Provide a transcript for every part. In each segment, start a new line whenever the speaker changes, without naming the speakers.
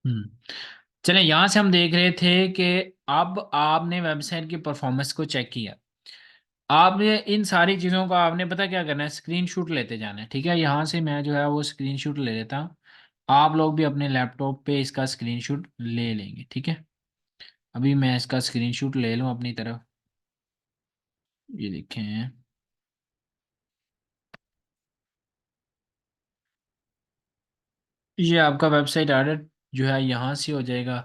हम्म। चले, यहाँ से हम देख रहे थे कि अब आपने वेबसाइट की परफॉर्मेंस को चेक किया। आपने इन सारी चीज़ों का आपने पता क्या करना है, स्क्रीनशॉट लेते जाना है। ठीक है, यहाँ से मैं जो है वो स्क्रीनशॉट ले लेता हूँ। आप लोग भी अपने लैपटॉप पे इसका स्क्रीनशॉट ले लेंगे। ठीक है, अभी मैं इसका स्क्रीनशॉट ले लूँ अपनी तरफ। ये देखें, ये आपका वेबसाइट ऑडिट जो है यहाँ से हो जाएगा।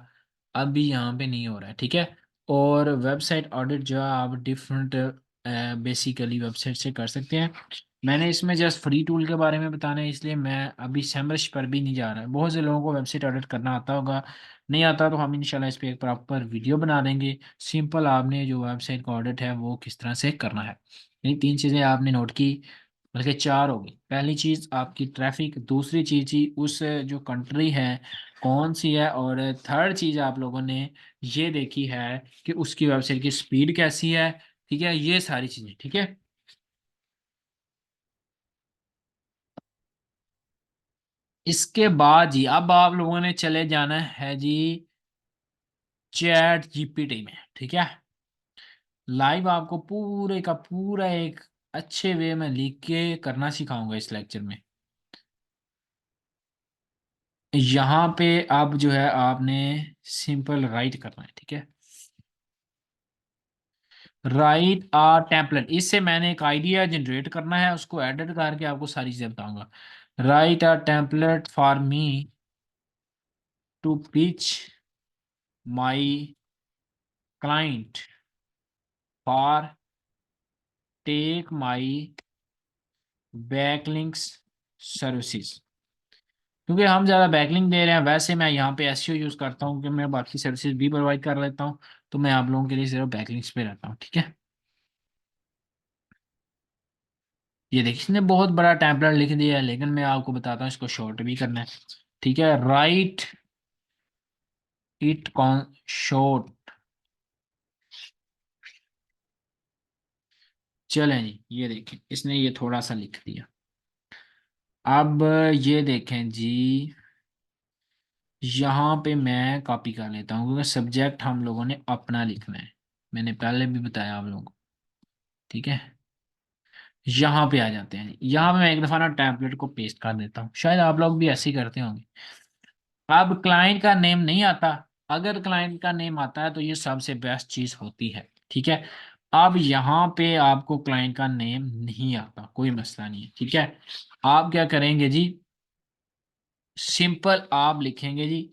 अभी यहाँ पे नहीं हो रहा है। ठीक है, और वेबसाइट ऑडिट जो है आप डिफरेंट बेसिकली वेबसाइट से कर सकते हैं। मैंने इसमें जस्ट फ्री टूल के बारे में बताना है, इसलिए मैं अभी सैमरश पर भी नहीं जा रहा है। बहुत से लोगों को वेबसाइट ऑडिट करना आता होगा, नहीं आता तो हम इंशाल्लाह इस पर एक प्रॉपर वीडियो बना देंगे। सिंपल आपने जो वेबसाइट का ऑडिट है वो किस तरह से करना है, ये तीन चीज़ें आपने नोट की, बल्कि चार होगी। पहली चीज़ आपकी ट्रैफिक, दूसरी चीज़ ही उस जो कंट्री है कौन सी है, और थर्ड चीज़ आप लोगों ने ये देखी है कि उसकी वेबसाइट की स्पीड कैसी है। ठीक है, ये सारी चीज़ें। ठीक है, इसके बाद जी अब आप लोगों ने चले जाना है जी चैट जीपीटी में। ठीक है, लाइव आपको पूरे का पूरा एक अच्छे वे में लिख के करना सिखाऊंगा इस लेक्चर में। यहाँ पे अब जो है आपने सिंपल राइट करना है। ठीक है, राइट आ टेम्पलेट, इससे मैंने एक आइडिया जनरेट करना है, उसको एडिट करके आपको सारी चीजें बताऊंगा। Write a template for me to pitch my client for take my backlinks services. क्योंकि हम ज़्यादा बैकलिंक दे रहे हैं, वैसे मैं यहाँ पे एसईओ यूज़ करता हूँ कि मैं बाकी सर्विसेज भी प्रोवाइड कर लेता हूँ। तो मैं आप लोगों के लिए सिर्फ बैकलिंक्स पे रहता हूँ। ठीक है, ये देखिए इसने बहुत बड़ा टेम्पलेट लिख दिया है, लेकिन मैं आपको बताता हूँ इसको शॉर्ट भी करना है। ठीक है, राइट इट कॉन शॉर्ट। चलें जी, ये देखें इसने ये थोड़ा सा लिख दिया। अब ये देखें जी, यहाँ पे मैं कॉपी कर लेता हूँ क्योंकि सब्जेक्ट हम लोगों ने अपना लिखना है, मैंने पहले भी बताया आप लोगों को। ठीक है, यहाँ पे आ जाते हैं। यहाँ पे मैं एक दफ़ा ना टैबलेट को पेस्ट कर देता हूँ, शायद आप लोग भी ऐसे ही करते होंगे। अब क्लाइंट का नेम नहीं आता, अगर क्लाइंट का नेम आता है तो ये सबसे बेस्ट चीज़ होती है। ठीक है, अब यहाँ पे आपको क्लाइंट का नेम नहीं आता, कोई मसला नहीं है। ठीक है, आप क्या करेंगे जी, सिंपल आप लिखेंगे जी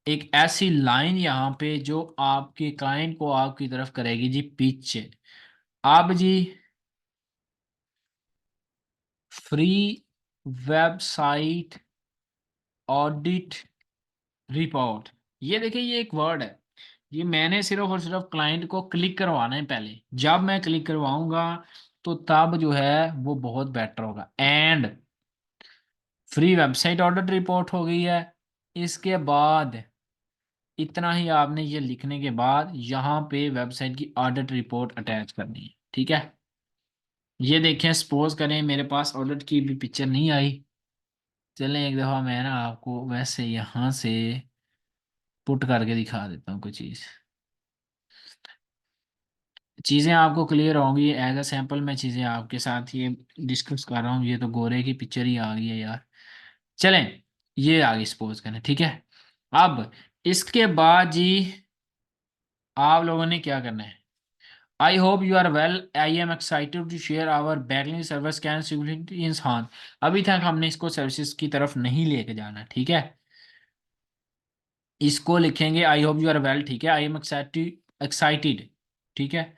एक ऐसी लाइन यहाँ पे जो आपके क्लाइंट को आपकी तरफ करेगी जी पिच। अब जी फ्री वेबसाइट ऑडिट रिपोर्ट, ये देखिए ये एक वर्ड है, ये मैंने सिर्फ और सिर्फ क्लाइंट को क्लिक करवाना है। पहले जब मैं क्लिक करवाऊंगा तो तब जो है वो बहुत बेटर होगा। And free website audit report हो गई है। इसके बाद इतना ही आपने ये लिखने के बाद यहाँ पे वेबसाइट की ऑडिट रिपोर्ट अटैच करनी है। ठीक है, ये देखें सपोज करें मेरे पास ऑडिट की भी पिक्चर नहीं आई। चलें एक दफ़ा मैं ना आपको वैसे यहाँ से पुट करके दिखा देता हूँ कुछ चीज़, चीज़ें आपको क्लियर होंगी। एज अ सैंपल मैं चीज़ें आपके साथ ये डिस्कस कर रहा हूँ। ये तो गोरे की पिक्चर ही आ गई है यार। चलें, ये आगे सपोज करें। ठीक है, अब इसके बाद जी आप लोगों ने क्या करना है, I hope you are well, I am excited to share our backlink service can significantly in. अभी तक हमने इसको सर्विसेज की तरफ नहीं लेके जाना। ठीक है, इसको लिखेंगे I hope you are well. ठीक है, आई एम एक्साइटेड एक्साइटेड। ठीक है,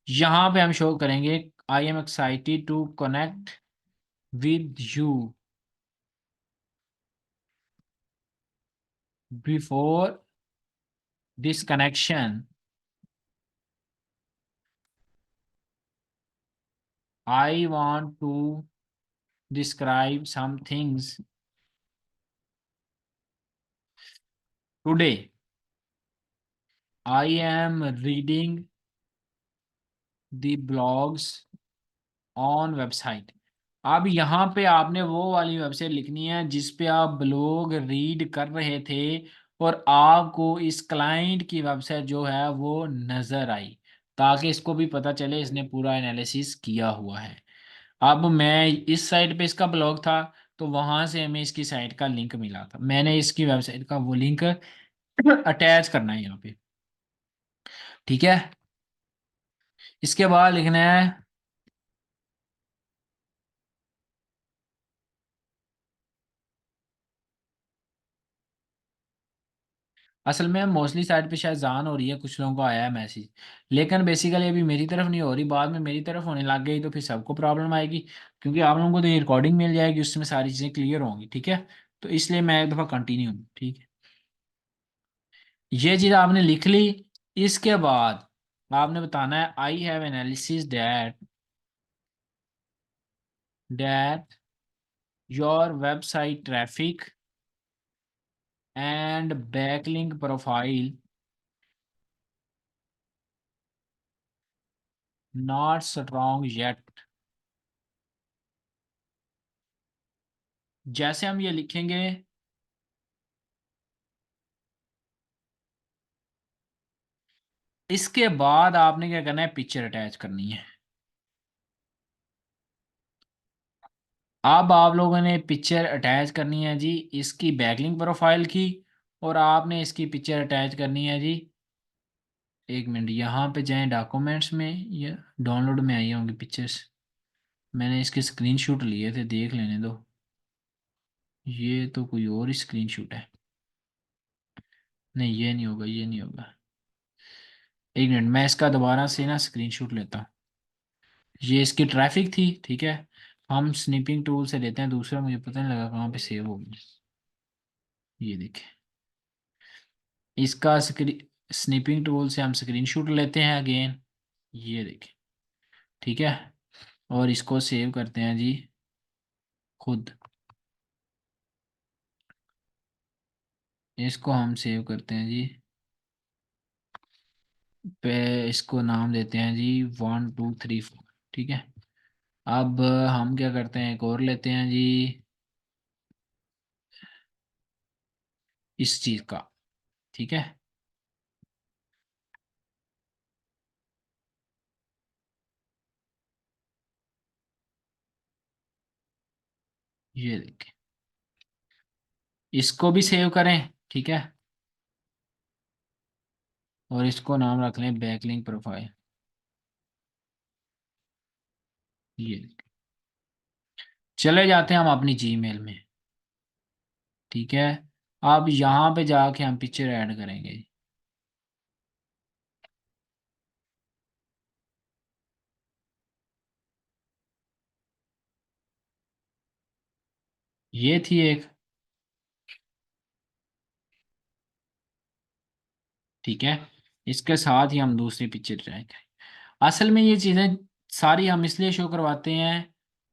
यहाँ पे हम शो करेंगे I am excited to connect with you before this connection. I want to describe some things today. I am reading the blogs on website. अब यहाँ पे आपने वो वाली वेबसाइट लिखनी है जिस पे आप ब्लॉग रीड कर रहे थे, और आपको इस क्लाइंट की वेबसाइट जो है वो नज़र आई, ताकि इसको भी पता चले इसने पूरा एनालिसिस किया हुआ है। अब मैं इस साइट पे इसका ब्लॉग था, तो वहां से हमें इसकी साइट का लिंक मिला था, मैंने इसकी वेबसाइट का वो लिंक अटैच करना है यहाँ पे। ठीक है, इसके बाद लिखना है, असल में मोस्टली साइट पे शायद जान हो रही है, कुछ लोगों को आया है मैसेज, लेकिन बेसिकली अभी मेरी तरफ नहीं हो रही, बाद में मेरी तरफ होने लग गई तो फिर सबको प्रॉब्लम आएगी, क्योंकि आप लोगों को तो ये रिकॉर्डिंग मिल जाएगी, उसमें सारी चीज़ें क्लियर होंगी। ठीक है, तो इसलिए मैं एक दफ़ा कंटिन्यू, ठीक है, ये चीज़ आपने लिख ली। इसके बाद आपने बताना है I have analysis that your website traffic and backlink profile not strong yet. जैसे हम ये लिखेंगे, इसके बाद आपने क्या करना है, पिक्चर अटैच करनी है। अब आप लोगों ने पिक्चर अटैच करनी है जी इसकी बैकलिंक प्रोफाइल की, और आपने इसकी पिक्चर अटैच करनी है जी, एक मिनट यहाँ पे जाएं डॉक्यूमेंट्स में, या डाउनलोड में आई होंगी पिक्चर्स, मैंने इसके स्क्रीनशॉट लिए थे, देख लेने दो, ये तो कोई और ही स्क्रीनशॉट है, नहीं ये नहीं होगा, ये नहीं होगा, एक मिनट मैं इसका दोबारा से ना स्क्रीनशॉट लेता हूँ। ये इसकी ट्रैफिक थी, ठीक है, हम स्निपिंग टूल से लेते हैं दूसरा, मुझे पता नहीं लगा कहाँ पे सेव हो गई, ये देखिए, इसका स्निपिंग टूल से हम स्क्रीनशॉट लेते हैं अगेन, ये देखिए, ठीक है, और इसको सेव करते हैं जी खुद, इसको हम सेव करते हैं जी पे, इसको नाम देते हैं जी 1 2 3 4, ठीक है। अब हम क्या करते हैं, एक और लेते हैं जी इस चीज़ का, ठीक है, ये देखिए, इसको भी सेव करें, ठीक है, और इसको नाम रख लें बैकलिंक प्रोफाइल, ये देखिए। चले जाते हैं हम अपनी जीमेल में, ठीक है, अब यहाँ पे जाके हम पिक्चर ऐड करेंगे, ये थी एक, ठीक है, इसके साथ ही हम दूसरी पिक्चर ट्राई करें। असल में ये चीज़ें सारी हम इसलिए शो करवाते हैं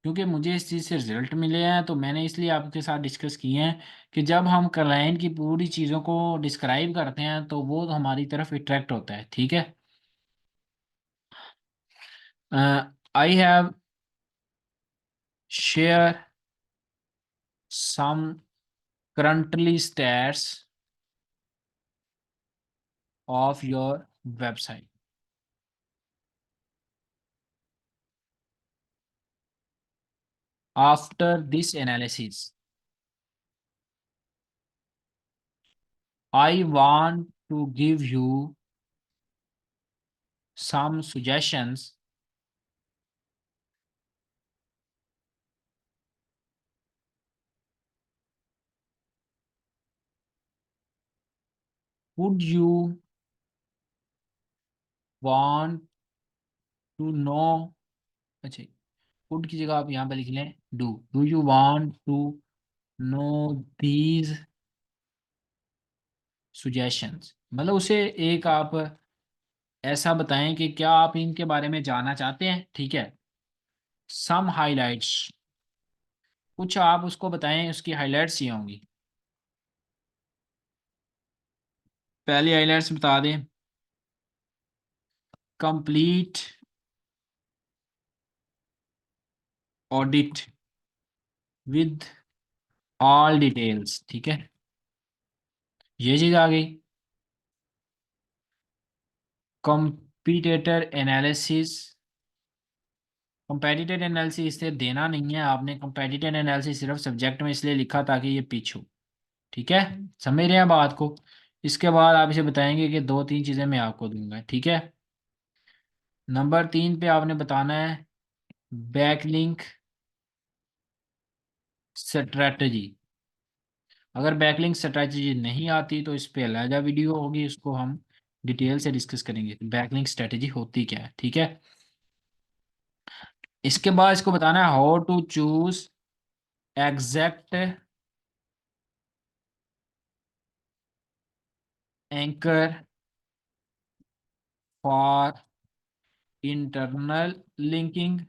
क्योंकि मुझे इस चीज़ से रिजल्ट मिले हैं, तो मैंने इसलिए आपके साथ डिस्कस किए हैं कि जब हम क्लाइंट की पूरी चीज़ों को डिस्क्राइब करते हैं तो वो हमारी तरफ अट्रैक्ट होता है। ठीक है, I have share some currently stats of your website after this analysis, I want to give you some suggestions. Would you want to know? अच्छा, would की जगह आप यहाँ पे लिख लें do you want to know these suggestions, मतलब उसे एक आप ऐसा बताएं कि क्या आप इनके बारे में जानना चाहते हैं। ठीक है, some highlights, कुछ आप उसको बताएं, उसकी हाईलाइट्स ये होंगी, पहली हाईलाइट्स बता दें, complete audit with all details, ठीक है, ये चीज आ गई। कंपटीटर एनालिसिस, कंपेटिटिव एनालिसिस इससे देना नहीं है आपने, कंपेटिटिव एनालिसिस सिर्फ सब्जेक्ट में इसलिए लिखा ताकि ये पीछे हो। ठीक है, समझ रहे हैं बात को। इसके बाद आप इसे बताएंगे कि दो तीन चीजें मैं आपको दूंगा, ठीक है। नंबर 3 पे आपने बताना है बैकलिंक स्ट्रेटजी। अगर बैकलिंक स्ट्रेटजी नहीं आती तो इस पे अलग वीडियो होगी, उसको हम डिटेल से डिस्कस करेंगे बैकलिंक स्ट्रेटजी होती क्या है, ठीक है। इसके बाद इसको बताना है how to choose exact anchor for internal linking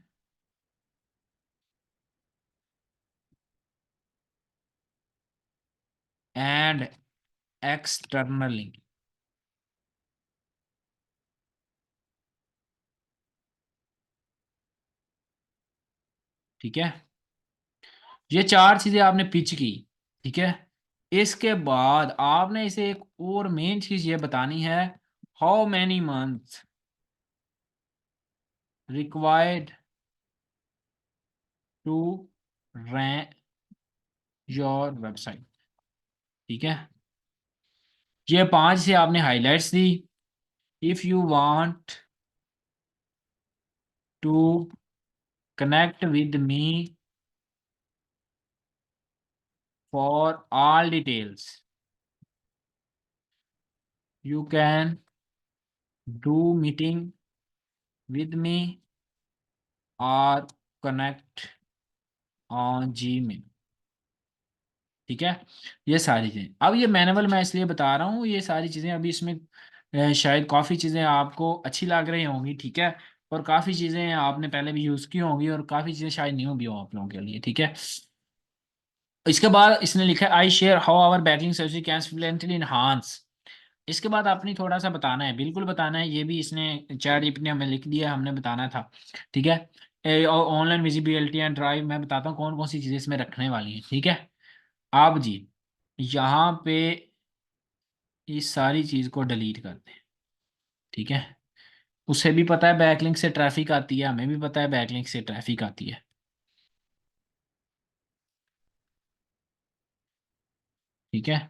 and external linking. ठीक है, ये चार चीजें आपने पिच की। ठीक है, इसके बाद आपने इसे एक और मेन चीज ये बतानी है, how many months required to rank your website. ठीक है, ये 5 से आपने हाइलाइट्स दी। If you want to connect with me for all details you can do meeting with me और कनेक्ट ऑन जीमेल। ठीक है, ये सारी चीज़ें, अब ये मैनुअल मैं इसलिए बता रहा हूँ, ये सारी चीज़ें अभी इसमें शायद काफ़ी चीज़ें आपको अच्छी लग रही होंगी। ठीक है, और काफ़ी चीज़ें आपने पहले भी यूज़ की होंगी और काफ़ी चीज़ें शायद न्यू भी हो आप लोगों के लिए। ठीक है, इसके बाद इसने लिखा है I share how our backing service can fluently enhance. इसके बाद आपने थोड़ा सा बताना है, बिल्कुल बताना है, ये भी इसने चैट जीपीटी हमें लिख दिया, हमने बताना था। ठीक है, ऑनलाइन विजिबिलिटी एंड ड्राइव मैं बताता हूँ कौन कौन सी चीज़ें इसमें रखने वाली हैं। ठीक है, आप जी यहाँ पे इस सारी चीज़ को डिलीट कर दें। ठीक है, उसे भी पता है बैकलिंक से ट्रैफिक आती है, हमें भी पता है बैकलिंक से ट्रैफिक आती है। ठीक है,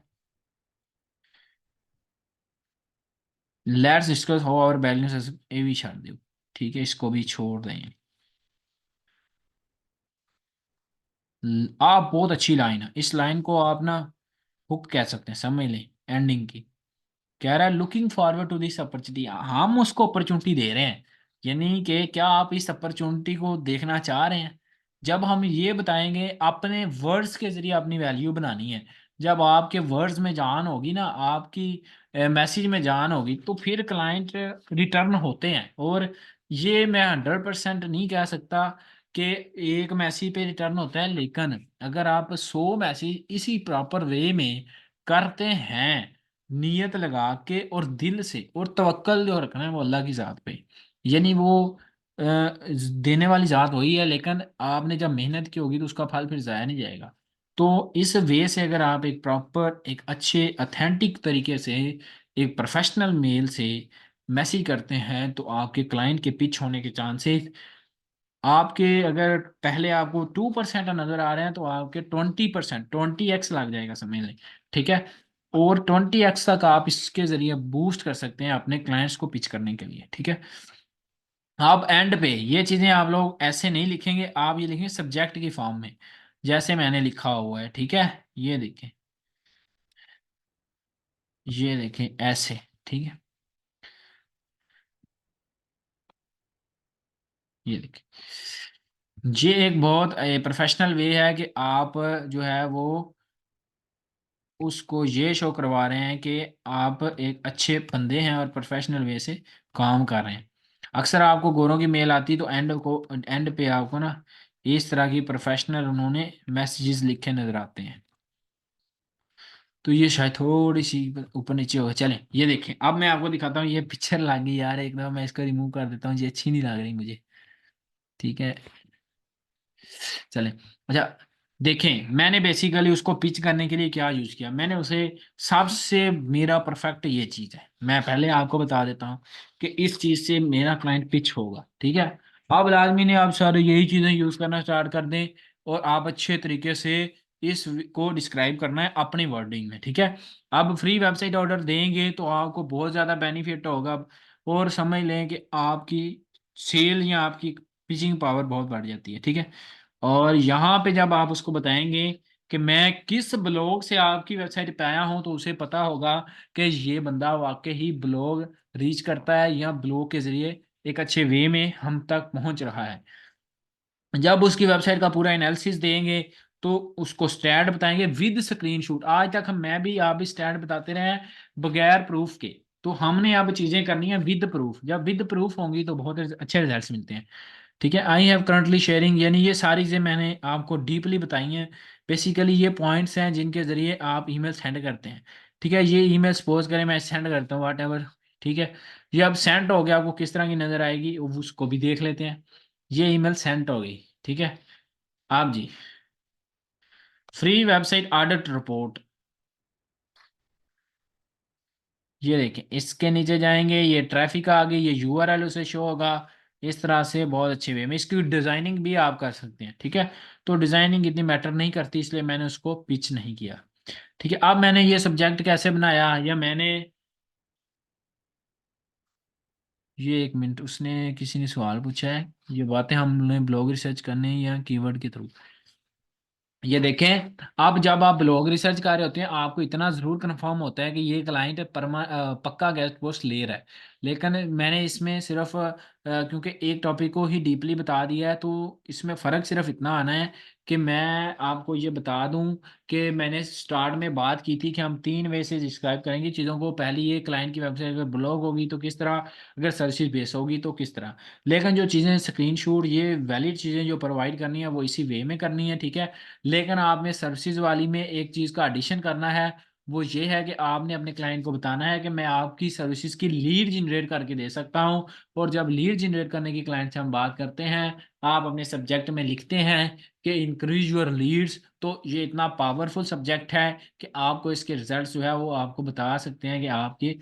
let's discuss how our backlink, ये भी छोड़ दो। ठीक है, इसको भी छोड़ दें। आप बहुत अच्छी लाइन है, इस लाइन को आप ना हुक कह सकते हैं, समझ लें एंडिंग की। कह रहा है looking forward to this opportunity, हम उसको अपॉर्चुनिटी दे रहे हैं, यानी कि क्या आप इस अपॉर्चुनिटी को देखना चाह रहे हैं। जब हम ये बताएंगे, अपने वर्ड्स के जरिए अपनी वैल्यू बनानी है। जब आपके वर्ड्स में जान होगी ना, आपकी मैसेज में जान होगी, तो फिर क्लाइंट रिटर्न होते हैं। और ये मैं 100% नहीं कह सकता कि एक मैसेज पे रिटर्न होता है, लेकिन अगर आप 100 मैसेज इसी प्रॉपर वे में करते हैं, नियत लगा के और दिल से, और तवक्कल जो रखना है वो अल्लाह की ज़ात पे, यानी वो देने वाली ज़ात वही है, लेकिन आपने जब मेहनत की होगी तो उसका फल फिर ज़ाया नहीं जाएगा। तो इस वे से अगर आप एक प्रॉपर, एक अच्छे अथेंटिक तरीके से, एक प्रोफेशनल मेल से मैसेज करते हैं, तो आपके क्लाइंट के पिच होने के चांसेस, आपके अगर पहले आपको 2% नजर आ रहे हैं तो आपके 20%, 20x लग जाएगा, समझ लें। ठीक है, और 20x तक आप इसके जरिए बूस्ट कर सकते हैं अपने क्लाइंट्स को पिच करने के लिए। ठीक है, आप एंड पे ये चीजें आप लोग ऐसे नहीं लिखेंगे, आप ये लिखेंगे सब्जेक्ट की फॉर्म में, जैसे मैंने लिखा हुआ है। ठीक है, ये देखें, ये देखें ऐसे। ठीक है, ये देखें, ये एक बहुत प्रोफेशनल वे है कि आप जो है वो उसको ये शो करवा रहे हैं कि आप एक अच्छे बंदे हैं और प्रोफेशनल वे से काम कर रहे हैं। अक्सर आपको गोरों की मेल आती तो एंड पे आपको ना इस तरह की प्रोफेशनल उन्होंने मैसेजेस लिखे नजर आते हैं। तो ये शायद थोड़ी सी ऊपर नीचे हो, चलें ये देखें। अब मैं आपको दिखाता हूँ, ये पिक्चर लग गई यार एकदम, मैं इसको रिमूव कर देता हूँ, ये अच्छी नहीं लग रही मुझे। ठीक है, चलें। अच्छा, देखें, मैंने बेसिकली उसको पिच करने के लिए क्या यूज किया, मैंने उसे, सबसे मेरा परफेक्ट ये चीज है, मैं पहले आपको बता देता हूँ कि इस चीज से मेरा क्लाइंट पिच होगा, ठीक है। अब लाजमी ने आप सारे यही चीजें यूज करना स्टार्ट कर दें, और आप अच्छे तरीके से इस को डिस्क्राइब करना है अपनी वर्डिंग में, ठीक है। अब फ्री वेबसाइट ऑर्डर देंगे तो आपको बहुत ज़्यादा बेनिफिट होगा, और समझ लें कि आपकी सेल या आपकी पिचिंग पावर बहुत बढ़ जाती है, ठीक है। और यहाँ पे जब आप उसको बताएंगे कि मैं किस ब्लॉग से आपकी वेबसाइट पे आया हूँ, तो उसे पता होगा कि ये बंदा वाकई ही ब्लॉग रीच करता है या ब्लॉग के जरिए एक अच्छे वे में हम तक पहुंच रहा है। जब उसकी वेबसाइट का पूरा एनालिसिस देंगे तो उसको स्टैट बताएंगे विद स्क्रीनशॉट। आज तक हम, मैं भी, आप भी स्टैट बताते रहे हैं बगैर प्रूफ के, तो हमने अब चीजें करनी है विद प्रूफ। जब विद प्रूफ होंगी तो बहुत अच्छे रिजल्ट्स मिलते हैं, ठीक है। आई हैव करंटली शेयरिंग, यानी ये सारी चीज़ें मैंने आपको डीपली बताई हैं। बेसिकली ये पॉइंट्स हैं जिनके ज़रिए आप ईमेल सेंड करते हैं, ठीक है। ये ईमेल सपोज करें मैं सेंड करता हूँ वाट एवर, ठीक है। ये अब सेंड हो गया, आपको किस तरह की नज़र आएगी वो उसको भी देख लेते हैं। ये ईमेल सेंड हो गई, ठीक है। आप जी, फ्री वेबसाइट ऑडिट रिपोर्ट, ये देखें, इसके नीचे जाएंगे, ये ट्रैफिक आ गई, ये यूआरएल उसे शो होगा। इस तरह से बहुत अच्छे वे में इसकी डिज़ाइनिंग भी आप कर सकते हैं, ठीक है। तो डिज़ाइनिंग इतनी मैटर नहीं करती, इसलिए मैंने उसको पिच नहीं किया, ठीक है। अब मैंने ये सब्जेक्ट कैसे बनाया, या मैंने, ये एक मिनट, उसने किसी ने सवाल पूछा है, ये बातें हमने ब्लॉग रिसर्च करने हैं या कीवर्ड के थ्रू। ये देखें, अब जब आप ब्लॉग रिसर्च कर रहे होते हैं आपको इतना ज़रूर कंफर्म होता है कि ये क्लाइंट पक्का गेस्ट पोस्ट ले रहा है। लेकिन मैंने इसमें सिर्फ क्योंकि एक टॉपिक को ही डीपली बता दिया है, तो इसमें फ़र्क सिर्फ इतना आना है कि मैं आपको ये बता दूं कि मैंने स्टार्ट में बात की थी कि हम 3 वे से डिस्क्राइब करेंगे चीज़ों को। पहली, ये क्लाइंट की वेबसाइट अगर ब्लॉग होगी तो किस तरह, अगर सर्विस बेस होगी तो किस तरह। लेकिन जो चीज़ें स्क्रीनशॉट, ये वैलिड चीज़ें जो प्रोवाइड करनी है वो इसी वे में करनी है, ठीक है। लेकिन आपने सर्विसेज वाली में एक चीज़ का एडिशन करना है, वो ये है कि आपने अपने क्लाइंट को बताना है कि मैं आपकी सर्विसेज की लीड जनरेट करके दे सकता हूं। और जब लीड जनरेट करने की क्लाइंट से हम बात करते हैं, आप अपने सब्जेक्ट में लिखते हैं कि इंक्रीज योर लीड्स, तो ये इतना पावरफुल सब्जेक्ट है कि आपको इसके रिजल्ट जो है वो आपको बता सकते हैं कि आपके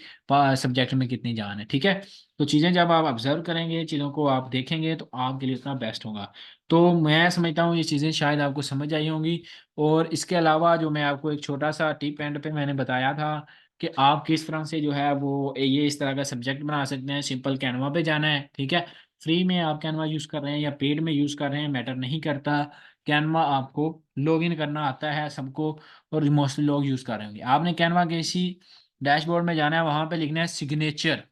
सब्जेक्ट में कितनी जान है, ठीक है। तो चीज़ें जब आप ऑब्जर्व करेंगे, चीज़ों को आप देखेंगे, तो आपके लिए उतना बेस्ट होगा। तो मैं समझता हूँ ये चीज़ें शायद आपको समझ आई होंगी। और इसके अलावा जो मैं आपको एक छोटा सा टिप एंड पे मैंने बताया था कि आप किस तरह से जो है वो ये इस तरह का सब्जेक्ट बना सकते हैं। सिंपल कैनवा पे जाना है, ठीक है। फ्री में आप कैनवा यूज़ कर रहे हैं या पेड में यूज़ कर रहे हैं मैटर नहीं करता। कैनवा आपको लॉगिन करना आता है सबको, और मोस्टली लोग यूज़ कर रहे होंगे। आपने कैनवा के इसी डैशबोर्ड में जाना है, वहाँ पे लिखना है सिग्नेचर,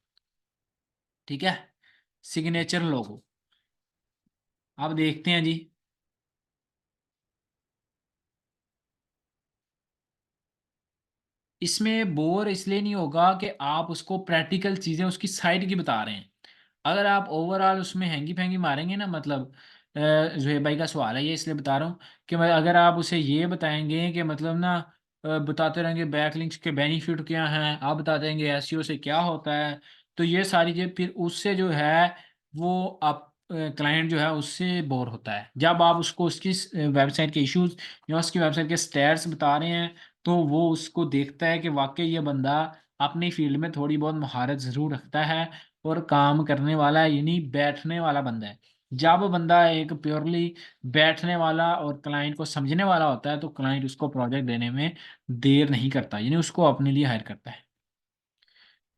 ठीक है। सिग्नेचर लोगो, आप देखते हैं जी। इसमें बोर इसलिए नहीं होगा कि आप उसको प्रैक्टिकल चीज़ें उसकी साइड की बता रहे हैं। अगर आप ओवरऑल उसमें हैंगी फैंगी मारेंगे ना, मतलब जुहेब भाई का सवाल है ये, इसलिए बता रहा हूँ कि अगर आप उसे ये बताएंगे कि मतलब ना, बताते रहेंगे बैकलिंक्स के बेनिफिट क्या हैं, आप बताते रहेंगे एसईओ से क्या होता है, तो ये सारी चीज़ फिर उससे जो है वो आप क्लाइंट जो है उससे बोर होता है। जब आप उसको उसकी वेबसाइट के इश्यूज या उसकी वेबसाइट के स्टैट्स बता रहे हैं, तो वो उसको देखता है कि वाकई ये बंदा अपनी फील्ड में थोड़ी बहुत महारत ज़रूर रखता है और काम करने वाला है, यानी बैठने वाला बंदा है। जब बंदा एक प्योरली बैठने वाला और क्लाइंट को समझने वाला होता है, तो क्लाइंट उसको प्रोजेक्ट देने में देर नहीं करता, यानी उसको अपने लिए हायर करता है।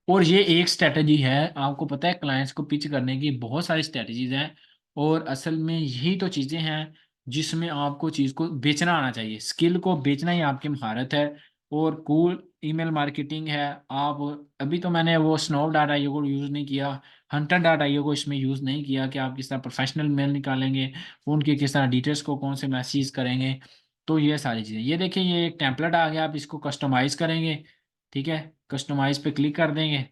और ये एक स्ट्रेटजी है, आपको पता है क्लाइंट्स को पिच करने की बहुत सारी स्ट्रेटजीज हैं, और असल में यही तो चीज़ें हैं जिसमें आपको चीज़ को बेचना आना चाहिए। स्किल को बेचना ही आपकी महारत है। और कूल ईमेल मार्केटिंग है। आप, अभी तो मैंने वो स्नोव डाटा आईओ को यूज़ नहीं किया, हंटर डाटा आईओ को इसमें यूज़ नहीं किया कि आप किस तरह प्रोफेशनल मेल निकालेंगे, उनके किस तरह डिटेल्स को कौन से मैसेज करेंगे। तो ये सारी चीज़ें, ये देखिए, ये एक टेम्पलेट आ गया, आप इसको कस्टमाइज़ करेंगे, ठीक है। कस्टमाइज पे क्लिक कर देंगे।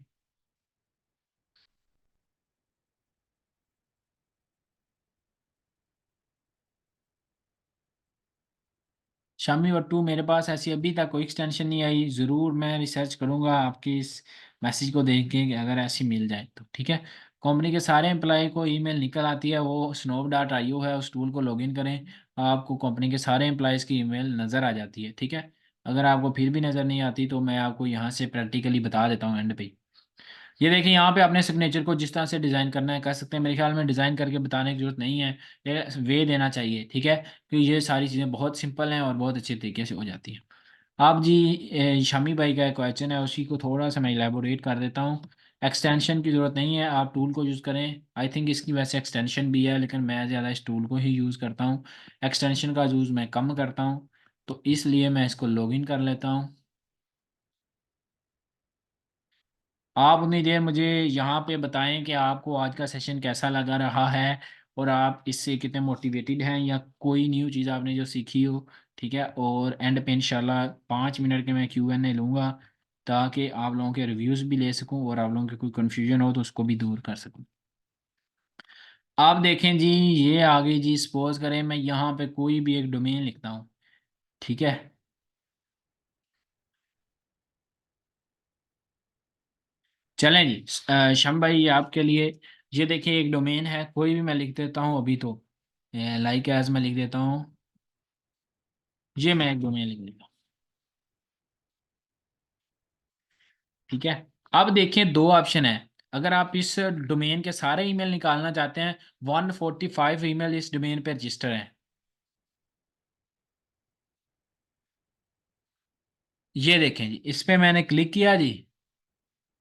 शामी और टू, मेरे पास ऐसी अभी तक कोई एक्सटेंशन नहीं आई, ज़रूर मैं रिसर्च करूंगा आपकी इस मैसेज को देख के कि अगर ऐसी मिल जाए तो, ठीक है। कंपनी के सारे एम्प्लॉय को ईमेल निकल आती है, वो स्नोव डॉट आई ओ है, उस टूल को लॉगिन करें। आपको कंपनी के सारे एम्प्लॉयज़ की ईमेल नज़र आ जाती है, ठीक है। अगर आपको फिर भी नज़र नहीं आती तो मैं आपको यहाँ से प्रैक्टिकली बता देता हूँ एंड पे। ये देखिए यहाँ पे अपने सिग्नेचर को जिस तरह से डिज़ाइन करना है कर सकते हैं। मेरे ख्याल में डिज़ाइन करके बताने की जरूरत नहीं है, ये वे देना चाहिए, ठीक है, क्योंकि ये सारी चीज़ें बहुत सिंपल हैं और बहुत अच्छे तरीके से हो जाती हैं। आप जी शामी भाई का क्वेश्चन है, उसी को थोड़ा सा मैं इलेबोरेट कर देता हूँ। एक्सटेंशन की ज़रूरत नहीं है, आप टूल को यूज़ करें। आई थिंक इसकी वैसे एक्सटेंशन भी है, लेकिन मैं ज़्यादा इस टूल को ही यूज़ करता हूँ। एक्सटेंशन का यूज़ मैं कम करता हूँ, तो इसलिए मैं इसको लॉगिन कर लेता हूँ। आप उतनी देर मुझे यहाँ पे बताएं कि आपको आज का सेशन कैसा लगा रहा है और आप इससे कितने मोटिवेटेड हैं, या कोई न्यू चीज़ आपने जो सीखी हो, ठीक है। और एंड पे इंशाल्लाह 5 मिनट के मैं Q&A लूँगा, ताकि आप लोगों के रिव्यूज़ भी ले सकूँ और आप लोगों के कोई कन्फ्यूजन हो तो उसको भी दूर कर सकूँ। आप देखें जी, ये आगे जी, सपोज करें मैं यहाँ पे कोई भी एक डोमेन लिखता हूँ, ठीक है। चलें जी, शम भाई ये आपके लिए, ये देखिए एक डोमेन है, कोई भी मैं लिख देता हूँ अभी तो, लाइक एज मैं लिख देता हूँ, ये मैं एक डोमेन लिख देता हूँ, ठीक है। अब देखिए दो ऑप्शन है, अगर आप इस डोमेन के सारे ईमेल निकालना चाहते हैं, 145 ईमेल इस डोमेन पे रजिस्टर हैं। ये देखें जी, इस पे मैंने क्लिक किया जी,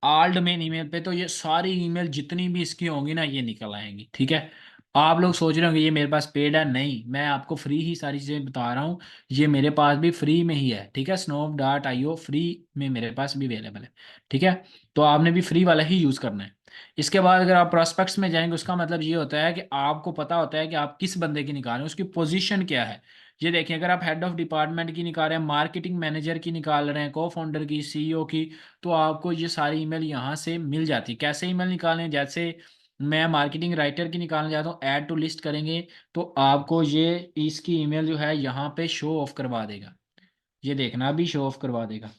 ऑल डोमेन ईमेल पे, तो ये सारी ईमेल जितनी भी इसकी होंगी ना ये निकल आएंगी, ठीक है। आप लोग सोच रहे होंगे ये मेरे पास पेड है, नहीं, मैं आपको फ्री ही सारी चीज़ें बता रहा हूँ। ये मेरे पास भी फ्री में ही है, ठीक है, snop.io फ्री में मेरे पास भी अवेलेबल है, ठीक है। तो आपने भी फ्री वाला ही यूज़ करना है। इसके बाद अगर आप प्रोस्पेक्ट्स में जाएंगे, उसका मतलब ये होता है कि आपको पता होता है कि आप किस बंदे की निकाल रहे हैं, उसकी पोजीशन क्या है। ये देखिए, अगर आप हेड ऑफ डिपार्टमेंट की निकाल रहे हैं, मार्केटिंग मैनेजर की निकाल रहे हैं, को फाउंडर की, सीईओ की, तो आपको ये सारी ईमेल यहाँ से मिल जाती है। कैसे ईमेल निकालें, जैसे मैं मार्केटिंग राइटर की निकालना चाहता हूँ, ऐड टू लिस्ट करेंगे तो आपको ये इसकी ईमेल जो है यहाँ पे शो ऑफ करवा देगा। ये देखना, अभी शो ऑफ करवा देगा।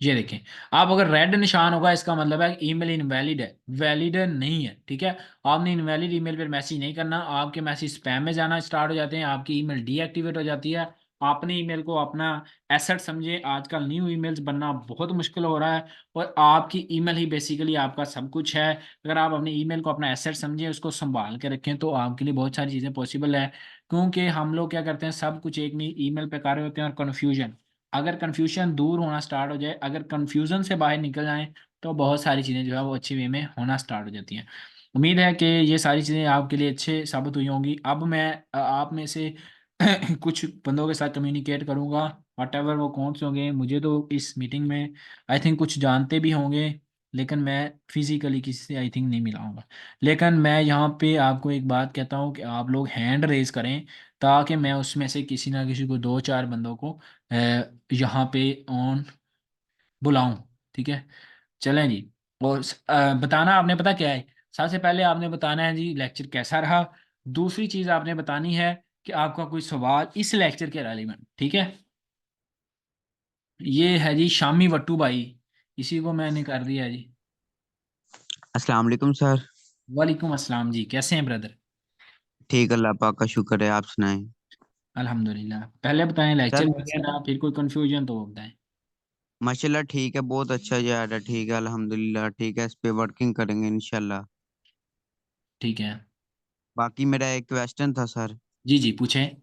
ये देखें, आप अगर रेड निशान होगा इसका मतलब है ईमेल इनवैलिड है, वैलिड नहीं है, ठीक है। आपने इनवैलिड ईमेल पर मैसेज नहीं करना, आपके मैसेज स्पैम में जाना स्टार्ट हो जाते हैं, आपकी ईमेल डीएक्टिवेट हो जाती है। आपने ईमेल को अपना एसेट समझे, आजकल न्यू ईमेल्स बनना बहुत मुश्किल हो रहा है, और आपकी ईमेल ही बेसिकली आपका सब कुछ है। अगर आप अपने ईमेल को अपना एसेट समझें, उसको संभाल के रखें, तो आपके लिए बहुत सारी चीज़ें पॉसिबल है। क्योंकि हम लोग क्या करते हैं, सब कुछ एक नहीं ईमेल पे कर रहे होते हैं, और कन्फ्यूजन, अगर कन्फ्यूजन दूर होना स्टार्ट हो जाए, अगर कन्फ्यूजन से बाहर निकल जाएं, तो बहुत सारी चीज़ें जो है वो अच्छी वे में होना स्टार्ट हो जाती हैं। उम्मीद है कि ये सारी चीज़ें आपके लिए अच्छे साबित हुई होंगी। अब मैं आप में से कुछ बंदों के साथ कम्युनिकेट करूंगा, वट एवर वो कौन से होंगे, मुझे तो इस मीटिंग में आई थिंक कुछ जानते भी होंगे, लेकिन मैं फिजिकली किसी से आई थिंक नहीं मिलाऊंगा। लेकिन मैं यहाँ पे आपको एक बात कहता हूँ कि आप लोग हैंड रेज करें, ताकि मैं उसमें से किसी ना किसी को, दो चार बंदों को यहाँ पे ऑन बुलाऊं, ठीक है। चलें जी, और बताना आपने पता क्या है, सबसे पहले आपने बताना है जी लेक्चर कैसा रहा। दूसरी चीज़ आपने बतानी है कि आपका कोई सवाल इस लेक्चर के रेलिवेंट, ठीक है। ये है जी शामी वट्टू भाई, इसी को मैंने कर दिया जी।
अस्सलाम वालेकुम सर।
वालेकुम अस्सलाम जी, कैसे हैं ब्रदर?
ठीक, अल्लाह पाक का शुक्र है, आप सुनाएं।
अल्हम्दुलिल्लाह। पहले बताएं
सर
लेक्चर कैसा रहा, फिर कोई कंफ्यूजन तो बताएं।
माशाल्लाह ठीक है, बहुत अच्छा जा रहा है, ठीक है अल्हम्दुलिल्लाह, ठीक है, इस पे वर्किंग करेंगे इंशाल्लाह।
ठीक है।
बाकी मेरा एक क्वेश्चन था सर।
जी जी पूछें।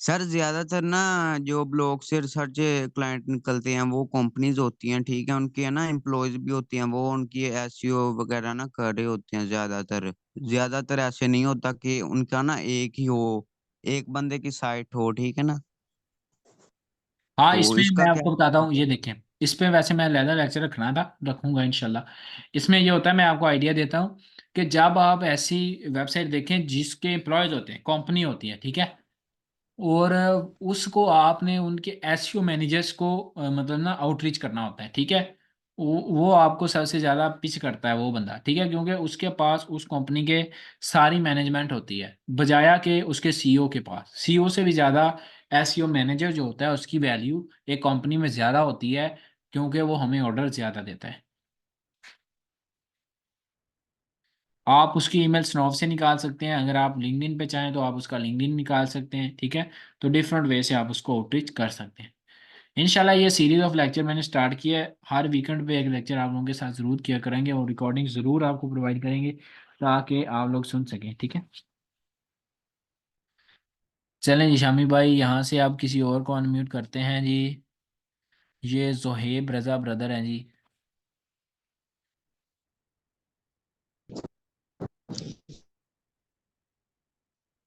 सर ज्यादातर ना जो ब्लॉग से रिसर्च क्लाइंट निकलते हैं वो कंपनीज होती हैं, ठीक है, उनकी है ना एम्प्लॉयज भी होती हैं, वो उनकी एसईओ वगैरह ना कर रहे होते हैं ज्यादातर। ज्यादातर ऐसे नहीं होता कि उनका ना एक ही हो, एक बंदे की साइट हो, ठीक है ना।
हाँ,
तो
इसमें
इसका
मैं
क्या
आपको बताता हूँ,
मतलब
ये
है?
देखें, इस पे वैसे मैं लेदर लेक्चर रखना था, रखूंगा इंशाल्लाह। इसमें ये होता है, मैं आपको आइडिया देता हूँ कि जब आप ऐसी वेबसाइट देखें जिसके एम्प्लॉयज होते हैं, कंपनी होती है, ठीक है, और उसको आपने उनके एसईओ मैनेजर्स को मतलब ना आउटरीच करना होता है, ठीक है। वो आपको सबसे ज़्यादा पिच करता है वो बंदा, ठीक है, क्योंकि उसके पास उस कंपनी के सारी मैनेजमेंट होती है, बजाया कि उसके सीईओ के पास। सीईओ से भी ज़्यादा एसईओ मैनेजर जो होता है उसकी वैल्यू एक कंपनी में ज़्यादा होती है, क्योंकि वो हमें ऑर्डर ज़्यादा देता है। आप उसकी ईमेल स्नॉप से निकाल सकते हैं, अगर आप लिंक्डइन पे चाहें तो आप उसका लिंक्डइन निकाल सकते हैं, ठीक है। तो डिफरेंट वे से आप उसको आउटरीच कर सकते हैं। इंशाल्लाह ये सीरीज ऑफ लेक्चर मैंने स्टार्ट किया है, हर वीकेंड पे एक लेक्चर आप लोगों के साथ ज़रूर किया करेंगे और रिकॉर्डिंग ज़रूर आपको प्रोवाइड करेंगे ताकि आप लोग सुन सकें, ठीक है। चलें जी शामी भाई, यहाँ से आप किसी और को अनम्यूट करते हैं जी। ये जोहेब रज़ा ब्रदर हैं जी।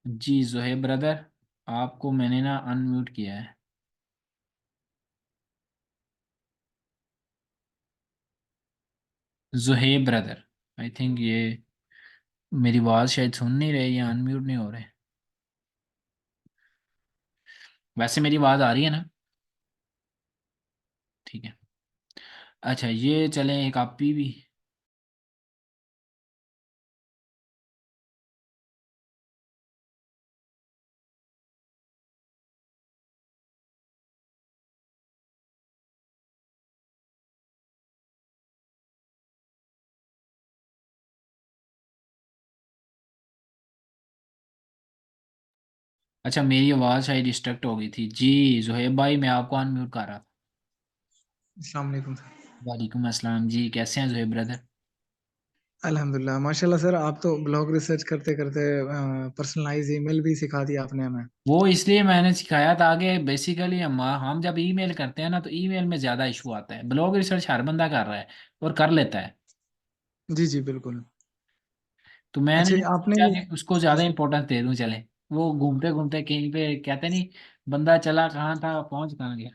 जी जोहेब ब्रदर, आपको मैंने ना अनम्यूट किया है। जोहेब ब्रदर, आई थिंक ये मेरी आवाज़ शायद सुन नहीं रहे या अनम्यूट नहीं हो रहे। वैसे मेरी आवाज़ आ रही है ना? ठीक है। अच्छा ये चलें एक आपी भी। अच्छा मेरी आवाज़ शायद डिस्ट्रैक्ट हो गई थी जी। जोहेब भाई मैं आपको अनम्यूट कर रहा था।
अस्सलाम वालेकुम सर।
वालेकुम अस्सलाम जी, कैसे हैं जोहेब ब्रदर?
अल्हम्दुलिल्लाह माशाल्लाह सर, आप तो ब्लॉग रिसर्च करते करते पर्सनलाइज ईमेल भी सिखा दिया आपने हमें।
वो इसलिए मैंने सिखाया था कि बेसिकली हम जब ईमेल करते हैं ना तो ईमेल में ज़्यादा इशू आता है, ब्लॉग रिसर्च हर बंदा कर रहा है और कर लेता है।
जी जी बिल्कुल।
तो मैंने
अच्छा आपने
सोचा कि उसको ज़्यादा इंपॉर्टेंस दे दूं, चले वो घूमते घूमते कहीं पे कहते नहीं, बंदा चला कहाँ था पहुंच कहाँ गया।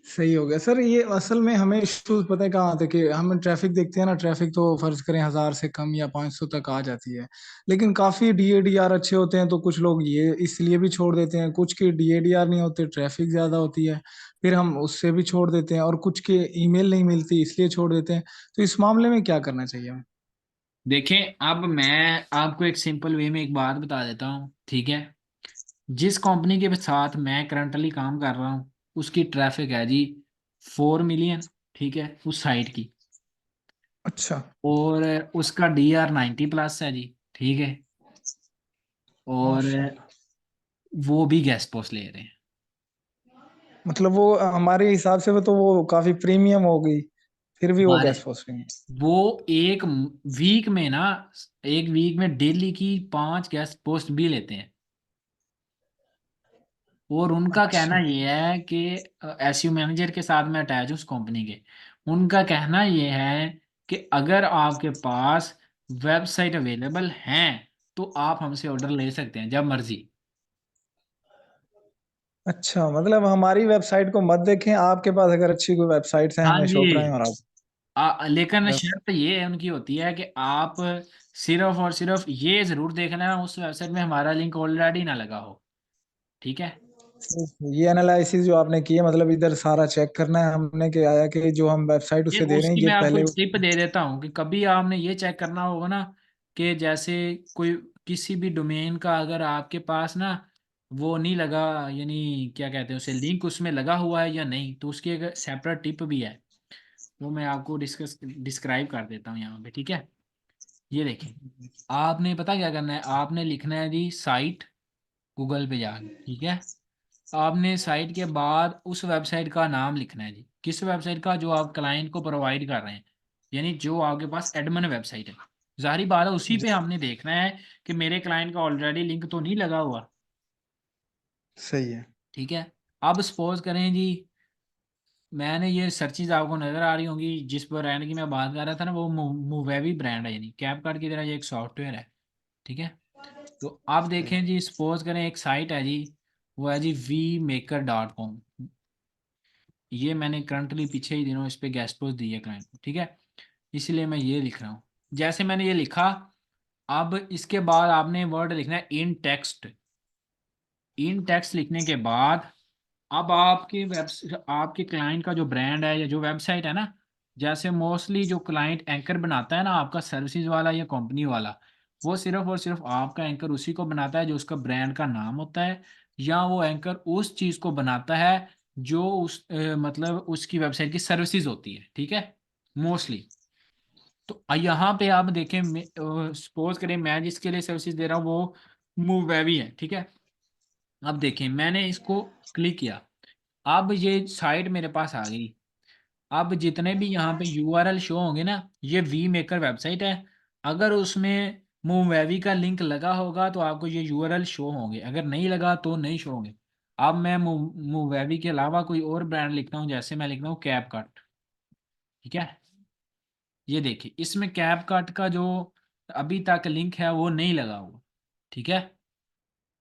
सही हो गया सर। ये असल में हमें इश्यूज पता है कहाँ आते कि हम ट्रैफिक देखते हैं ना, ट्रैफिक तो फर्ज करें 1000 से कम या 500 तक आ जाती है, लेकिन काफी डीएडीआर अच्छे होते हैं तो कुछ लोग ये इसलिए भी छोड़ देते हैं, कुछ के डीएडीआर नहीं होते, ट्रैफिक ज्यादा होती है, फिर हम उससे भी छोड़ देते हैं, और कुछ के ईमेल नहीं मिलती इसलिए छोड़ देते हैं। तो इस मामले में क्या करना चाहिए हमें?
देखें, अब मैं आपको एक सिंपल वे में एक बात बता देता हूँ, ठीक है। जिस कंपनी के साथ मैं करंटली काम कर रहा हूँ उसकी ट्रैफिक है जी 4 मिलियन, ठीक है, उस साइट की।
अच्छा।
और उसका DR 90+ है जी, ठीक है। और
माशाल्लाह।
वो भी गेस्ट पोस्ट ले रहे हैं।
मतलब वो हमारे हिसाब से वो तो वो काफी प्रीमियम हो गई, फिर भी वो
हमारे
गैस पोस्टिंग है।
वो एक वीक में ना, एक वीक में डेली की 5 गेस्ट पोस्ट भी लेते हैं। और उनका कहना
अच्छा।
ये है कि एसयू मैनेजर के साथ मैं अटैच हूँ उस कंपनी के। उनका कहना ये है कि अगर आपके पास वेबसाइट अवेलेबल हैं तो आप हमसे ऑर्डर ले सकते हैं जब मर्जी।
अच्छा मतलब हमारी वेबसाइट को मत देखें, आपके पास अगर अच्छी कोई वेबसाइट्स हैं
हाँ
हमें शो कराएं
जी।
और आप।
लेकिन
बस।
शर्त ये है उनकी होती है कि आप सिर्फ और सिर्फ ये जरूर देखना है उस वेबसाइट में हमारा लिंक ऑलरेडी ना लगा हो, ठीक है।
ये एनालिसिस जो आपने किया मतलब इधर सारा चेक करना है हमने कि आया कि जो हम वेबसाइट
ये
उसे दे रहे हैं
उसकी
ये
मैं आपको
पहले।
टिप दे देता हूँ कि कभी आपने ये चेक करना होगा ना कि जैसे कोई किसी भी डोमेन का अगर आपके पास ना वो नहीं लगा, यानी क्या कहते हैं उसे, लिंक उसमें लगा हुआ है या नहीं, तो उसकी एक सेपरेट टिप भी है। वो मैं आपको डिस्क्राइब कर देता हूँ यहाँ पे, ठीक है। ये देखें, आपने पता क्या करना है, आपने लिखना है जी साइट, गूगल पे जाके, ठीक है। आपने साइट के बाद उस वेबसाइट का नाम लिखना है जी, किस वेबसाइट का, जो आप क्लाइंट को प्रोवाइड कर रहे हैं, यानी जो आपके पास एडमिन वेबसाइट है। जाहिर बात है उसी पे हमने देखना है कि मेरे क्लाइंट का ऑलरेडी लिंक तो नहीं लगा हुआ,
सही है।
ठीक है। अब सपोज करें जी, मैंने ये सर्चेज आपको नज़र आ रही होंगी जिस ब्रांड की मैं बात कर रहा था ना, वो मूवेवी ब्रांड है, यानी कैपकट की तरह ये एक सॉफ्टवेयर है, ठीक है। तो आप देखें जी, सपोज करें एक साइट है जी, वो है जी VMaker.com। ये मैंने करंटली पीछे ही दिनों इस पे गेस्ट पोस्ट दी है क्लाइंट को, ठीक है। इसलिए मैं ये लिख रहा हूँ। जैसे मैंने ये लिखा, अब इसके बाद आपने वर्ड लिखना है इन टेक्स्ट। इन टेक्स्ट लिखने के बाद अब आपके आपके क्लाइंट का जो ब्रांड है या जो वेबसाइट है ना, जैसे मोस्टली जो क्लाइंट एंकर बनाता है ना आपका सर्विसेज वाला या कंपनी वाला, वो सिर्फ और सिर्फ आपका एंकर उसी को बनाता है जो उसका ब्रांड का नाम होता है, या वो एंकर उस चीज़ को बनाता है जो मतलब उसकी वेबसाइट की सर्विसेज होती है, ठीक है, मोस्टली। तो यहाँ पे आप देखें, सपोज करें मैं जिसके लिए सर्विसेज दे रहा हूँ वो मूववेवी है, ठीक है। अब देखें मैंने इसको क्लिक किया, अब ये साइट मेरे पास आ गई। अब जितने भी यहाँ पे यूआरएल शो होंगे ना, ये वी मेकर वेबसाइट है। अगर उसमें मूववेवी का लिंक लगा होगा तो आपको ये यूआरएल शो होंगे, अगर नहीं लगा तो नहीं शो होंगे। अब मैं मूववेवी के अलावा कोई और ब्रांड लिखता हूँ, जैसे मैं लिखता हूँ कैपकट, ठीक है। ये देखिए इसमें कैपकट का जो अभी तक लिंक है वो नहीं लगा हुआ, ठीक है।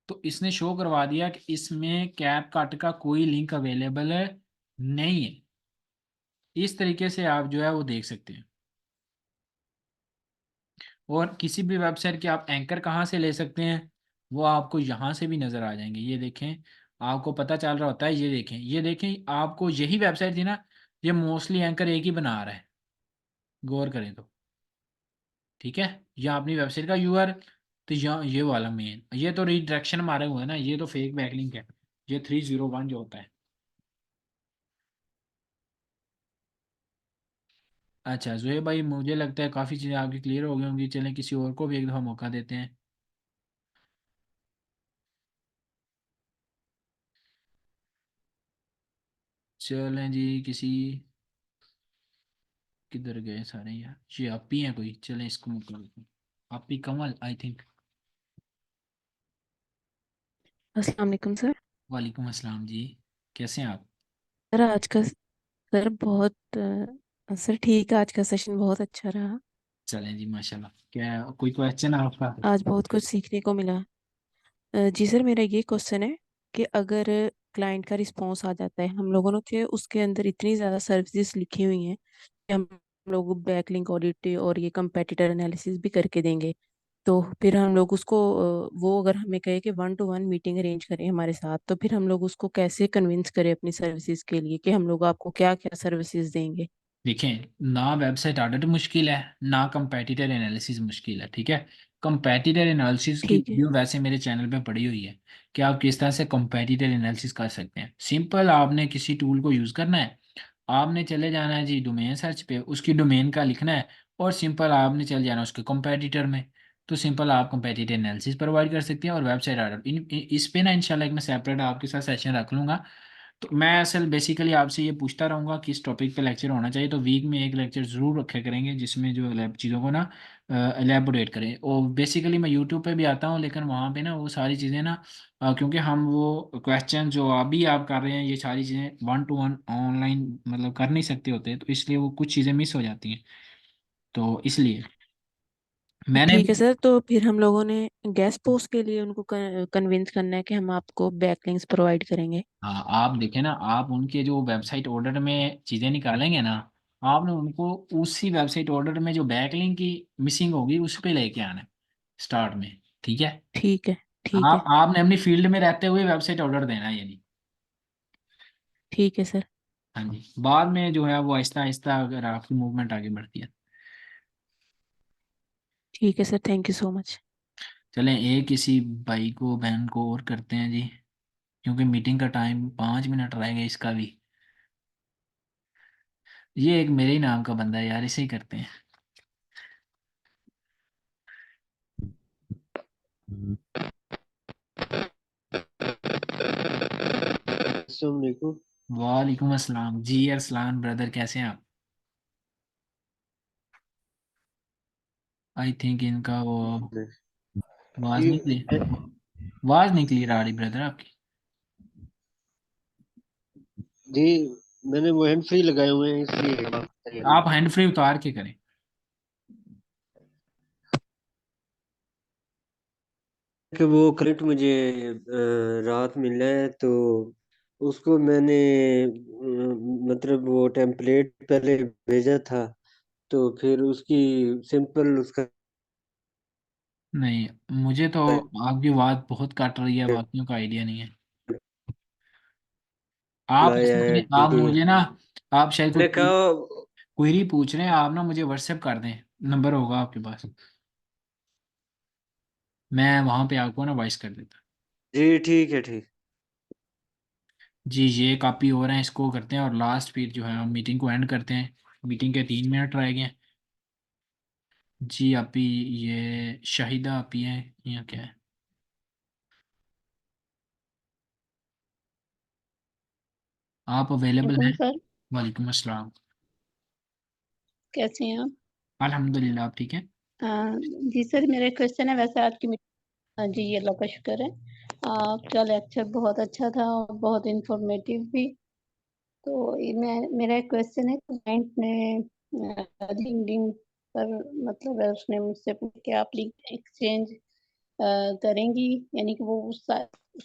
तो इसने शो करवा दिया कि इसमें कैपकट का कोई लिंक अवेलेबल नहीं है। इस तरीके से आप जो है वो देख सकते हैं। और किसी भी वेबसाइट के आप एंकर कहाँ से ले सकते हैं, वो आपको यहाँ से भी नज़र आ जाएंगे। ये देखें, आपको पता चल रहा होता है। ये देखें आपको यही वेबसाइट थी ना, ये मोस्टली एंकर एक ही बना रहा है, गौर करें तो, ठीक है। यह अपनी वेबसाइट का यूआर, तो यहाँ ये वाला मेन, ये तो रिडायरेक्शन मारे हुए हैं ना, ये तो फेक बैकलिंक है, ये 301 जो होता है। अच्छा जोहेब भाई, मुझे लगता है काफ़ी चीज़ें आपकी क्लियर हो गई होंगी। चलें किसी और को भी एक दफ़ा मौका देते हैं। चलें जी, किसी, किधर गए सारे यार, ये आप ही हैं कोई, चलें इसको मौका देते हैं। आप ही कमल आई थिंक।
अस्सलाम वालेकुम सर।
वालेकुम अस्सलाम जी, कैसे हैं आप?
सर आज का सर बहुत सर ठीक है, आज का सेशन बहुत अच्छा रहा।
चलें जी माशाल्लाह। क्या कोई क्वेश्चन है आपका?
आज बहुत कुछ सीखने को मिला। जी सर, मेरा ये क्वेश्चन है कि अगर क्लाइंट का रिस्पांस आ जाता है, हम लोगों ने के उसके अंदर इतनी ज़्यादा सर्विसेज लिखी हुई हैं कि हम लोग बैकलिंक ऑडिट और ये कंपेटिटर एनालिसिस भी करके देंगे। तो फिर हम लोग उसको वो अगर हमें कहे कि 1 to 1 मीटिंग अरेंज करें हमारे साथ, तो फिर हम लोग उसको कैसे कन्विंस करें अपनी सर्विसेज के लिए कि हम लोग आपको क्या क्या सर्विसेज देंगे।
देखें, ना वेबसाइट ऑडिट मुश्किल है, ना कंपेटिटर एनालिसिस मुश्किल है, ठीक है। कंपेटिटर एनालिसिस की
ठीक है।
वीडियो वैसे मेरे चैनल पे पड़ी हुई है कि आप किस तरह से कंपेटिटर एनालिसिस कर सकते हैं। सिंपल, आपने किसी टूल को यूज़ करना है, आपने चले जाना है जी डोमेन सर्च पे, उसकी डोमेन का लिखना है, और सिंपल आपने चले जाना है उसके कंपेटिटर में। तो सिंपल आप कंपेटिटर एनालिसिस प्रोवाइड कर सकते हैं और वेबसाइट ऑडिट इस पे ना इंशाल्लाह एक मैं सेपरेट आपके साथ सेशन रख लूँगा। तो मैं असल बेसिकली आपसे ये पूछता रहूँगा कि इस टॉपिक पे लेक्चर होना चाहिए, तो वीक में एक लेक्चर ज़रूर रखे करेंगे जिसमें जो चीज़ों को ना एलेबोरेट करें। और बेसिकली मैं यूट्यूब पे भी आता हूँ, लेकिन वहाँ पे ना वो सारी चीज़ें ना क्योंकि हम वो क्वेश्चन जो अभी आप कर रहे हैं ये सारी चीज़ें 1 to 1 ऑनलाइन मतलब कर नहीं सकते होते, तो इसलिए वो कुछ चीज़ें मिस हो जाती हैं। तो इसलिए मैंने
ठीक है
भी,
सर, तो फिर हम लोगों ने गेस्ट पोस्ट के लिए उनको कन्विंस करना है कि हम आपको बैकलिंक्स प्रोवाइड करेंगे।
हाँ आप देखें ना, आप उनके जो वेबसाइट ऑर्डर में चीज़ें निकालेंगे ना, आपने उनको उसी वेबसाइट ऑर्डर में जो बैकलिंक की मिसिंग होगी उस पे लेके आना है स्टार्ट में, ठीक है।
ठीक है। ठीक है।
आपने अपनी फील्ड में रहते हुए वेबसाइट ऑर्डर देना है, यानी।
ठीक है सर।
हाँ जी, बाद में जो है वो आहिस्ता आहिस्ता अगर आपकी मूवमेंट आगे बढ़ती है।
ठीक है sir, thank you so much.
चलें एक किसी भाई को बहन को और करते हैं जी, क्योंकि मीटिंग का टाइम 5 मिनट रह गए इसका भी। ये एक मेरे ही नाम का बंदा है यार, इसे ही करते हैं।
अस्सलाम वालेकुम।
वालेकुम अस्सलाम जी, अरसलान ब्रदर कैसे हैं आप? आई थिंक इनका वो आवाज़
जी
नहीं क्लियर, आवाज़ नहीं क्लियर आ रही ब्रदर आपकी।
जी, मैंने वो हैंड फ्री लगाए हुए हैं इसलिए बात बताइए
आप
मुझे।
हैंड फ्री उतार के करें।
कि वो करंट मुझे रात मिला है, तो उसको मैंने मतलब वो टेम्पलेट पहले भेजा था, तो फिर उसकी सिंपल उसका
नहीं, मुझे तो आपकी आवाज़ बहुत कट रही है, बाकियों का आइडिया नहीं है। आप
लाया
ऐसा
है
करें, आप
मीटिंग।
मुझे ना, आप शायद
मैंने
कोई
कहा
क्वेरी पूछ रहे हैं, आप ना मुझे व्हाट्सएप कर दें, नंबर होगा आपके पास, मैं वहाँ पे आपको ना वॉइस कर देता।
जी ठीक है, ठीक।
जी ये कॉपी हो रहे हैं, इसको करते हैं और लास्ट फिर जो है हम मीटिंग को एंड करते हैं। मीटिंग के 3 मिनट रह गए हैं। जी आपी, ये शाहिदा आपी है या क्या है? आप अवेलेबल
वालेकुम
हैं?
सर,
वालेकुम अस्सलाम।
कैसे हैं आप?
अल्हम्दुलिल्लाह, आप ठीक है?
जी सर, मेरा एक क्वेश्चन है। वैसे आज की जी अल्लाह का शुक्र है। आपका लेक्चर बहुत अच्छा था और बहुत इंफॉर्मेटिव भी। तो मेरा एक क्वेश्चन है। क्लाइंट ने लिंक्डइन पर मतलब है, उसने मुझसे पूछा कि आप लिंक एक्सचेंज करेंगी, यानी कि वो उस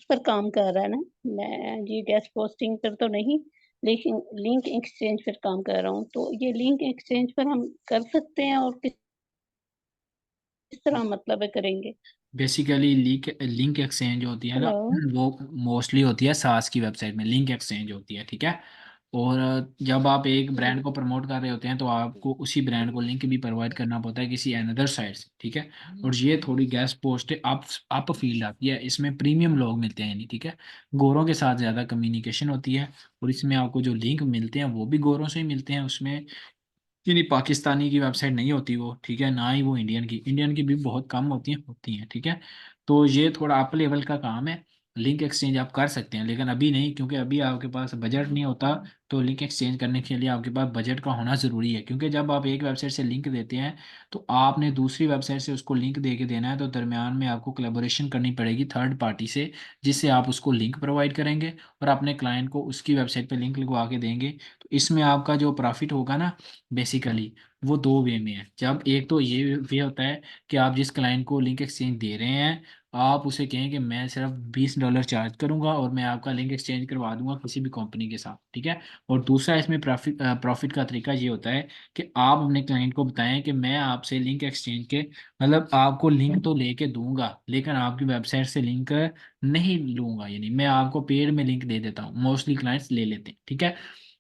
पर काम कर रहा है ना। मैं जी गेस्ट पोस्टिंग पर तो नहीं, लेकिन लिंक एक्सचेंज पर काम कर रहा हूँ। तो ये लिंक एक्सचेंज पर हम कर सकते हैं और किस तरह मतलब है करेंगे?
बेसिकली लिंक लिंक एक्सचेंज होती है ना,
हेलो।
वो मोस्टली होती है सास की वेबसाइट में लिंक एक्सचेंज होती है, ठीक है। और जब आप एक
जी।
ब्रांड को प्रमोट कर रहे होते हैं तो आपको उसी ब्रांड को लिंक भी प्रोवाइड करना पड़ता है किसी अनदर साइट से, ठीक है। और ये थोड़ी गैस पोस्ट है, आप फील्ड आती है, इसमें प्रीमियम लोग मिलते हैं नहीं, ठीक है। गोरों के साथ ज़्यादा कम्युनिकेशन होती है। और इसमें आपको जो लिंक मिलते हैं वो भी गोरों से ही मिलते हैं उसमें। कि नहीं, पाकिस्तानी की वेबसाइट नहीं होती वो, ठीक है, ना ही वो इंडियन की भी बहुत कम होती हैं, ठीक है। तो ये थोड़ा अप लेवल का काम है। लिंक एक्सचेंज आप कर सकते हैं, लेकिन अभी नहीं, क्योंकि अभी आपके पास बजट नहीं होता। तो लिंक एक्सचेंज करने के लिए आपके पास बजट का होना ज़रूरी है, क्योंकि जब आप एक वेबसाइट से लिंक देते हैं तो आपने दूसरी वेबसाइट से उसको लिंक दे के देना है, तो दरमियान में आपको कोलेबोरेशन करनी पड़ेगी थर्ड पार्टी से, जिससे आप उसको लिंक प्रोवाइड करेंगे और अपने क्लाइंट को उसकी वेबसाइट पे लिंक लगवा के देंगे। तो इसमें आपका जो प्रॉफिट होगा ना, बेसिकली वो दो वे में है। जब एक तो ये वे होता है कि आप जिस क्लाइंट को लिंक एक्सचेंज दे रहे हैं, आप उसे कहें कि मैं सिर्फ $20 चार्ज करूंगा और मैं आपका लिंक एक्सचेंज करवा दूंगा किसी भी कंपनी के साथ, ठीक है। और दूसरा इसमें प्रॉफिट का तरीका ये होता है कि आप अपने क्लाइंट को बताएं कि मैं आपसे लिंक एक्सचेंज के मतलब आपको लिंक तो लेके दूंगा, लेकिन आपकी वेबसाइट से लिंक नहीं लूंगा, यानी मैं आपको पेड में लिंक दे देता हूँ। मोस्टली क्लाइंट्स ले लेते हैं, ठीक है।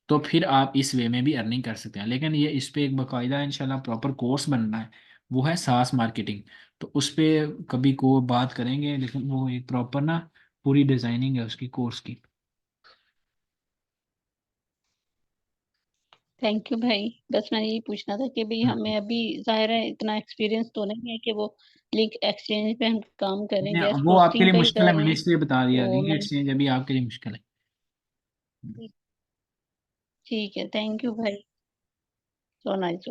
तो फिर आप इस वे में भी अर्निंग कर सकते हैं, लेकिन ये इस पे एक बाकायदा इंशाल्लाह प्रॉपर कोर्स बनना है। वो है सास मार्केटिंग। तो उस पे कभी को बात करेंगे, लेकिन वो एक प्रॉपर ना पूरी डिजाइनिंग है उसकी कोर्स की।
थैंक यू भाई। बस मैंने यही पूछना था कि भाई हमें अभी जाहिर है इतना एक्सपीरियंस तो नहीं है कि वो लिंक एक्सचेंज पे हम काम करें, गेस्ट
वो आपके
पोस्टिंग
लिए
का ही
मुश्किल
कर
है,
रहे
मैंने
हैं।
इसलिए बता दिया,
तो
लिंक
मैं
एक्सचेंज अभी आपके लिए मुश्किल है।
ठीक है, थैंक यू भाई। So nice.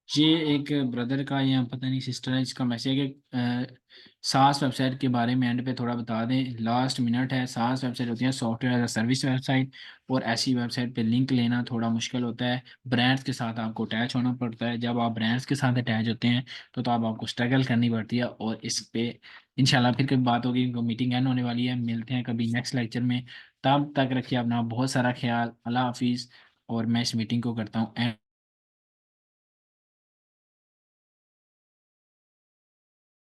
ये एक ब्रदर का या पता नहीं सिस्टर है, इसका मैसेज है कि सास वेबसाइट के बारे में एंड पे थोड़ा बता दें, लास्ट मिनट है। सास वेबसाइट होती है software as a service website, और ऐसी वेबसाइट पे लिंक लेना थोड़ा मुश्किल होता है। ब्रांड्स के साथ आपको अटैच होना पड़ता है। जब आप ब्रांड्स के साथ अटैच होते हैं तो आपको स्ट्रगल करनी पड़ती है। और इस पे इंशाल्लाह फिर कभी बात होगी, मीटिंग एंड होने वाली है। मिलते हैं कभी नेक्स्ट लेक्चर में। तब तक रखिए अपना बहुत सारा ख्याल। अल्लाह हाफिज़। और मैं इस मीटिंग को करता हूँ